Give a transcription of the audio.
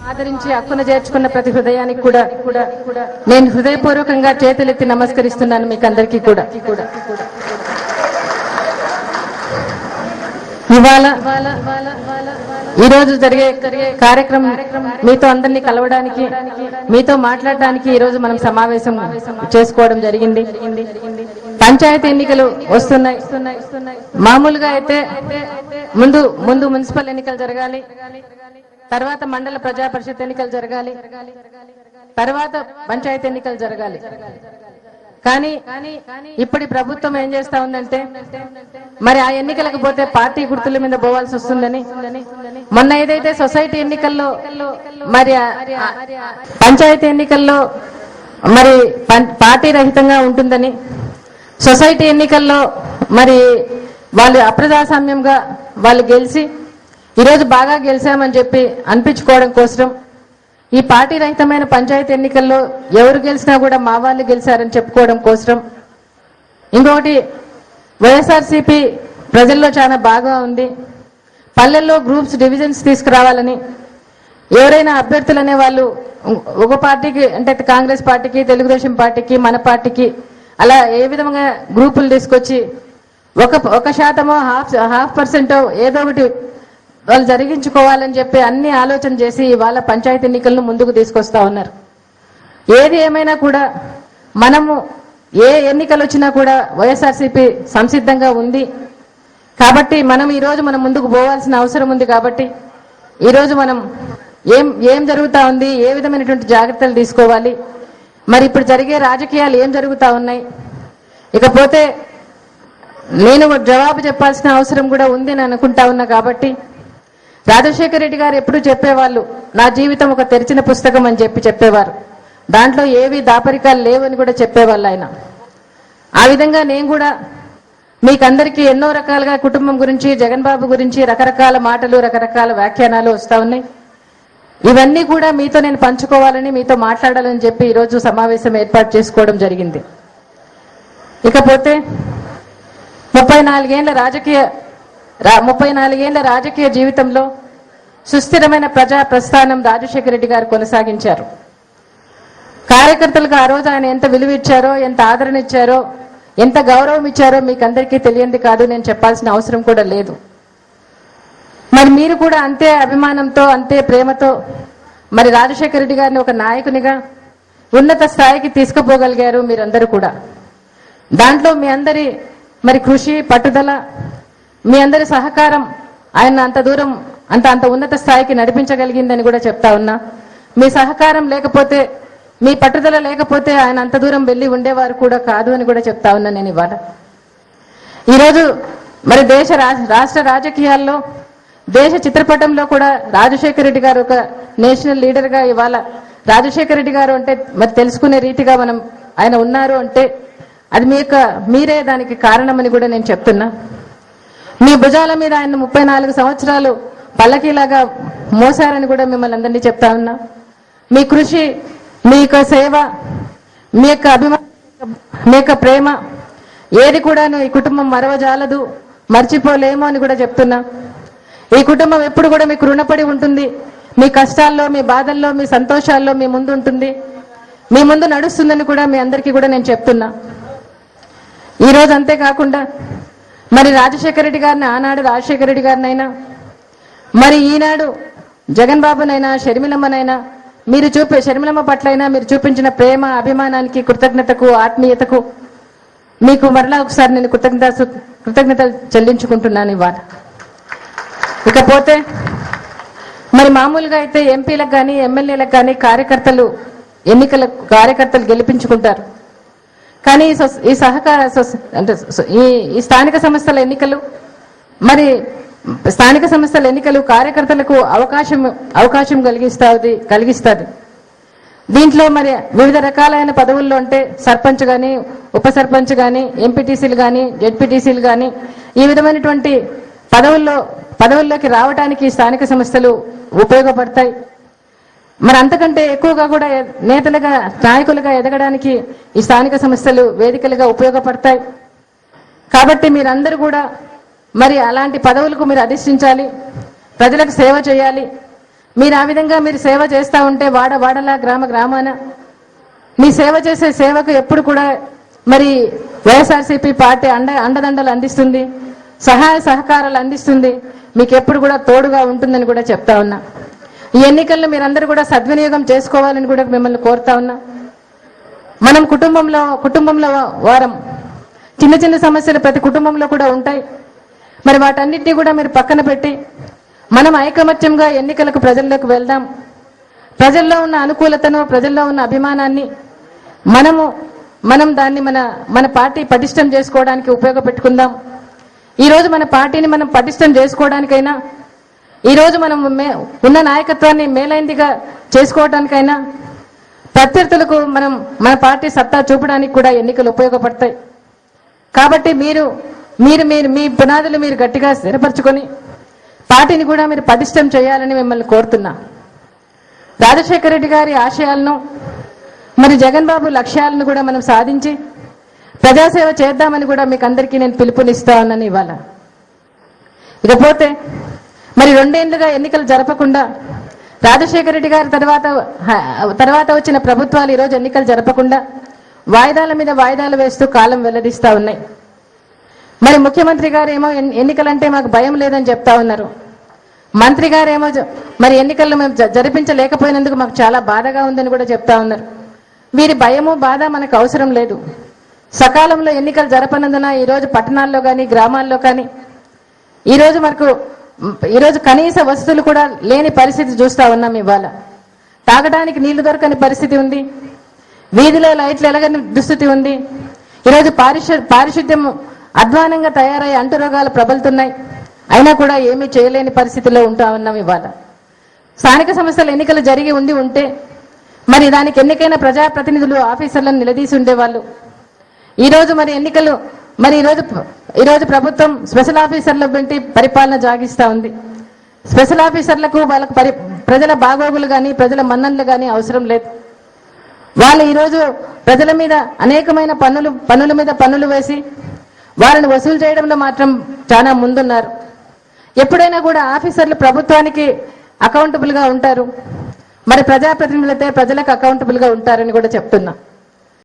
ఆదరించి హక్కున చేర్చుకున్న ప్రతి హృదయానికి కూడా నేను హృదయపూర్వకంగా చేతులెత్తి నమస్కరిస్తున్నాను మీకు అందరికీ కూడా. ఇవాళ ఈరోజు జరిగే కార్యక్రమం మీతో అందరినీ కలవడానికి, మీతో మాట్లాడడానికి ఈరోజు మనం సమావేశం చేసుకోవడం జరిగింది. పంచాయతీ ఎన్నికలు వస్తున్నాయి. మామూలుగా అయితే ముందు మున్సిపల్ ఎన్నికలు జరగాలి, తర్వాత మండల ప్రజా పరిషత్ ఎన్నికలు జరగాలి, తర్వాత పంచాయతీ ఎన్నికలు జరగాలి. కానీ ఇప్పటి ప్రభుత్వం ఏం చేస్తా ఉందంటే మరి ఆ ఎన్నికలకు పోతే పార్టీ గుర్తుల మీద పోవాల్సి వస్తుందని, మొన్న ఏదైతే సొసైటీ ఎన్నికల్లో మరి పంచాయతీ ఎన్నికల్లో మరి పార్టీ రహితంగా ఉంటుందని, సొసైటీ ఎన్నికల్లో మరి వాళ్ళు అప్రజాస్వామ్యంగా వాళ్ళు గెలిచి ఈరోజు బాగా గెలిచామని చెప్పి అనిపించుకోవడం కోసం ఈ పార్టీ రహితమైన పంచాయతీ ఎన్నికల్లో ఎవరు గెలిచినా కూడా మా వాళ్ళు గెలిచారని చెప్పుకోవడం కోసం, ఇంకొకటి వైఎస్ఆర్సీపీ ప్రజల్లో చాలా బాగా ఉంది, పల్లెల్లో గ్రూప్స్ డివిజన్స్ తీసుకురావాలని ఎవరైనా అభ్యర్థులు అనే వాళ్ళు ఒక పార్టీకి అంటే కాంగ్రెస్ పార్టీకి, తెలుగుదేశం పార్టీకి, మన పార్టీకి అలా ఏ విధంగా గ్రూపులు తీసుకొచ్చి ఒక శాతమో హాఫ్ పర్సెంటో ఏదో ఒకటి వాళ్ళు జరిగించుకోవాలని చెప్పి అన్ని ఆలోచన చేసి ఇవాళ పంచాయతీ ఎన్నికలను ముందుకు తీసుకొస్తా ఉన్నారు. ఏది ఏమైనా కూడా మనము ఏ ఎన్నికలు వచ్చినా కూడా వైఎస్ఆర్సీపీ సంసిద్ధంగా ఉంది కాబట్టి ఈరోజు మనం ముందుకు పోవాల్సిన అవసరం ఉంది. కాబట్టి ఈరోజు మనం ఏం జరుగుతా ఉంది, ఏ విధమైనటువంటి జాగ్రత్తలు తీసుకోవాలి, మరి ఇప్పుడు జరిగే రాజకీయాలు ఏం జరుగుతా ఉన్నాయి, ఇకపోతే నేను జవాబు చెప్పాల్సిన అవసరం కూడా ఉంది అని అనుకుంటా ఉన్నా. కాబట్టి రాజశేఖర రెడ్డి గారు ఎప్పుడు చెప్పేవాళ్ళు నా జీవితం ఒక తెరిచిన పుస్తకం అని చెప్పేవారు. దాంట్లో ఏవి దాపరికాలు లేవని కూడా చెప్పేవాళ్ళు ఆయన. ఆ విధంగా నేను కూడా మీకందరికీ ఎన్నో రకాలుగా కుటుంబం గురించి, జగన్ బాబు గురించి రకరకాల మాటలు, రకరకాల వ్యాఖ్యానాలు వస్తా ఉన్నాయి. ఇవన్నీ కూడా మీతో నేను పంచుకోవాలని, మీతో మాట్లాడాలని చెప్పి ఈరోజు సమావేశం ఏర్పాటు చేసుకోవడం జరిగింది. ఇకపోతే 34 ఏళ్ల రాజకీయ జీవితంలో సుస్థిరమైన ప్రజా ప్రస్థానం రాజశేఖర రెడ్డి గారు కొనసాగించారు. కార్యకర్తలకు ఆ రోజు ఆయన ఎంత విలువ ఇచ్చారో, ఎంత ఆదరణ ఇచ్చారో, ఎంత గౌరవం ఇచ్చారో మీకు అందరికీ తెలియంది కాదు, నేను చెప్పాల్సిన అవసరం కూడా లేదు. మరి మీరు కూడా అంతే అభిమానంతో, అంతే ప్రేమతో మరి రాజశేఖర రెడ్డి గారిని ఒక నాయకునిగా ఉన్నత స్థాయికి తీసుకుపోగలిగారు మీరందరూ కూడా. దాంట్లో మీ అందరి మరి కృషి, పట్టుదల, మీ అందరి సహకారం ఆయన అంత దూరం అంత ఉన్నత స్థాయికి నడిపించగలిగిందని కూడా చెప్తా ఉన్నా. మీ సహకారం లేకపోతే, మీ పట్టుదల లేకపోతే ఆయన అంత దూరం వెళ్ళి ఉండేవారు కూడా కాదు అని కూడా చెప్తా ఉన్నా నేను ఇవాళ. ఈరోజు మరి రాష్ట్ర రాజకీయాల్లో, దేశ చిత్రపటంలో కూడా రాజశేఖర రెడ్డి గారు ఒక నేషనల్ లీడర్ గా ఇవాళ రాజశేఖర రెడ్డి గారు అంటే మరి తెలుసుకునే రీతిగా ఆయన ఉన్నారు అంటే అది మీరే దానికి కారణమని కూడా నేను చెప్తున్నా. మీ భుజాల మీద ఆయన 34 సంవత్సరాలు పల్లకీలాగా మోసారని కూడా మిమ్మల్ని అందరినీ చెప్తా ఉన్నా. మీ కృషి, మీ యొక్క సేవ, మీ యొక్క అభిమానం, మీ యొక్క ప్రేమ ఏది కూడాను ఈ కుటుంబం మరవజాలదు, మర్చిపోలేమో అని కూడా చెప్తున్నా. ఈ కుటుంబం ఎప్పుడు కూడా మీకు రుణపడి ఉంటుంది. మీ కష్టాల్లో, మీ బాధల్లో, మీ సంతోషాల్లో మీ ముందు ఉంటుంది, మీ ముందు నడుస్తుందని కూడా మీ అందరికీ కూడా నేను చెప్తున్నా. ఈరోజు అంతేకాకుండా మరి రాజశేఖర రెడ్డి గారిని, ఆనాడు రాజశేఖర రెడ్డి గారినైనా, మరి ఈనాడు జగన్ బాబునైనా, షర్మిలమ్మనైనా షర్మిలమ్మ పట్లైనా మీరు చూపించిన ప్రేమ, అభిమానానికి, కృతజ్ఞతకు, ఆత్మీయతకు మీకు మరలా ఒకసారి నేను కృతజ్ఞతలు చెల్లించుకుంటున్నాను ఇవాళ. ఇకపోతే మరి మామూలుగా అయితే ఎంపీలకు కానీ, ఎమ్మెల్యేలకు కానీ కార్యకర్తలు గెలిపించుకుంటారు. కానీ ఈ సహకార అంటే ఈ స్థానిక సంస్థల ఎన్నికలు మరి స్థానిక సంస్థల ఎన్నికలు కార్యకర్తలకు అవకాశం కలిగిస్తుంది. దీంట్లో మరి వివిధ రకాలైన పదవుల్లో అంటే సర్పంచ్ గాని, ఉప సర్పంచ్ గాని, ఎంపీటీసీలు గాని, జెడ్పీటీసీలు గాని ఈ విధమైనటువంటి పదవుల్లోకి రావడానికి స్థానిక సంస్థలు ఉపయోగపడతాయి. మరి అంతకంటే ఎక్కువగా కూడా నేతలుగా, నాయకులుగా ఎదగడానికి ఈ స్థానిక సంస్థలు వేదికలుగా ఉపయోగపడతాయి. కాబట్టి మీరందరూ కూడా మరి అలాంటి పదవులకు మీరు అధిష్ఠించాలి, ప్రజలకు సేవ చేయాలి, మీరు ఆ విధంగా మీరు సేవ చేస్తూ ఉంటే వాడలా గ్రామాన మీ సేవ చేసే సేవకు ఎప్పుడు కూడా మరి వైఎస్ఆర్సీపీ పార్టీ అండదండలు అందిస్తుంది, సహాయ సహకారాలు అందిస్తుంది, మీకు ఎప్పుడు కూడా తోడుగా ఉంటుందని కూడా చెప్తా ఉన్నా. ఈ ఎన్నికల్లో మీరందరూ కూడా సద్వినియోగం చేసుకోవాలని కూడా మిమ్మల్ని కోరుతా ఉన్నా. మనం కుటుంబంలో వారం చిన్న సమస్యలు ప్రతి కుటుంబంలో కూడా ఉంటాయి. మరి వాటన్నిటినీ కూడా మీరు పక్కన పెట్టి మనం ఐకమత్యంగా ఎన్నికలకు ప్రజల్లోకి వెళ్దాం. ప్రజల్లో ఉన్న అనుకూలతను, ప్రజల్లో ఉన్న అభిమానాన్ని మనం దాన్ని మన పార్టీ పటిష్టం చేసుకోవడానికి ఉపయోగపెట్టుకుందాం. ఈ రోజు మన పార్టీని మనం పటిష్టం చేసుకోవడానికైనా, ఈ రోజు మనం ఉన్న నాయకత్వాన్ని మేలైందిగా చేసుకోవడానికైనా, ప్రత్యర్థులకు మన పార్టీ సత్తా చూపడానికి కూడా ఎన్నికలు ఉపయోగపడతాయి. కాబట్టి మీరు మీ పునాదులు మీరు గట్టిగా స్థిరపరచుకొని పార్టీని కూడా మీరు పటిష్టం చేయాలని మిమ్మల్ని కోరుతున్నా. రాజశేఖర రెడ్డి గారి ఆశయాలను, మరి జగన్ బాబు లక్ష్యాలను కూడా మనం సాధించి ప్రజాసేవ చేద్దామని కూడా మీకు అందరికీ నేను పిలుపునిస్తా ఉన్నాను ఇవాళ. ఇకపోతే మరి 2 ఏళ్లుగా ఎన్నికలు జరపకుండా రాజశేఖర రెడ్డి గారి తర్వాత వచ్చిన ప్రభుత్వాలు ఈరోజు ఎన్నికలు జరపకుండా వాయిదాల మీద వాయిదాలు వేస్తూ కాలం వెల్లడిస్తా ఉన్నాయి. మరి ముఖ్యమంత్రి గారు ఏమో ఎన్నికలంటే మాకు భయం లేదని చెప్తా ఉన్నారు. మంత్రి గారేమో మరి ఎన్నికల్లో మేము జరిపించలేకపోయినందుకు మాకు చాలా బాధగా ఉందని కూడా చెప్తా ఉన్నారు. వీరి భయము బాధ మనకు అవసరం లేదు. సకాలంలో ఎన్నికలు జరపనందున ఈరోజు పట్టణాల్లో కానీ గ్రామాల్లో కానీ ఈరోజు కనీస వసతులు కూడా లేని పరిస్థితి చూస్తా ఉన్నాం. ఇవాళ తాగడానికి నీళ్లు దొరకని పరిస్థితి ఉంది, వీధిలో లైట్లు ఎలగని దుస్థితి ఉంది. ఈరోజు పారిశుద్ధ్యం అధ్వానంగా తయారై అంటురోగాలు ప్రబలుతున్నాయి. అయినా కూడా ఏమీ చేయలేని పరిస్థితిలో ఉంటా ఉన్నాం. ఇవాళ స్థానిక సంస్థల ఎన్నికలు జరిగి ఉంటే మరి దానికి ఎన్నికైన ప్రజాప్రతినిధులు ఆఫీసర్లను నిలదీసి ఉండేవాళ్ళు. ఈరోజు మరి ఎన్నికలు ఈరోజు ప్రభుత్వం స్పెషల్ ఆఫీసర్ల వంటి పరిపాలన జాగిస్తా ఉంది. స్పెషల్ ఆఫీసర్లకు వాళ్ళకు ప్రజల బాగోగులు కానీ ప్రజల మన్ననలు కానీ అవసరం లేదు. వాళ్ళు ఈరోజు ప్రజల మీద అనేకమైన పన్నుల మీద పన్నులు వేసి వాళ్ళని వసూలు చేయడంలో మాత్రం చాలా ముందున్నారు. ఎప్పుడైనా కూడా ఆఫీసర్లు ప్రభుత్వానికి అకౌంటబుల్ గా ఉంటారు, మరి ప్రజాప్రతినిధులైతే ప్రజలకు అకౌంటబుల్ గా ఉంటారని కూడా చెప్తున్నా.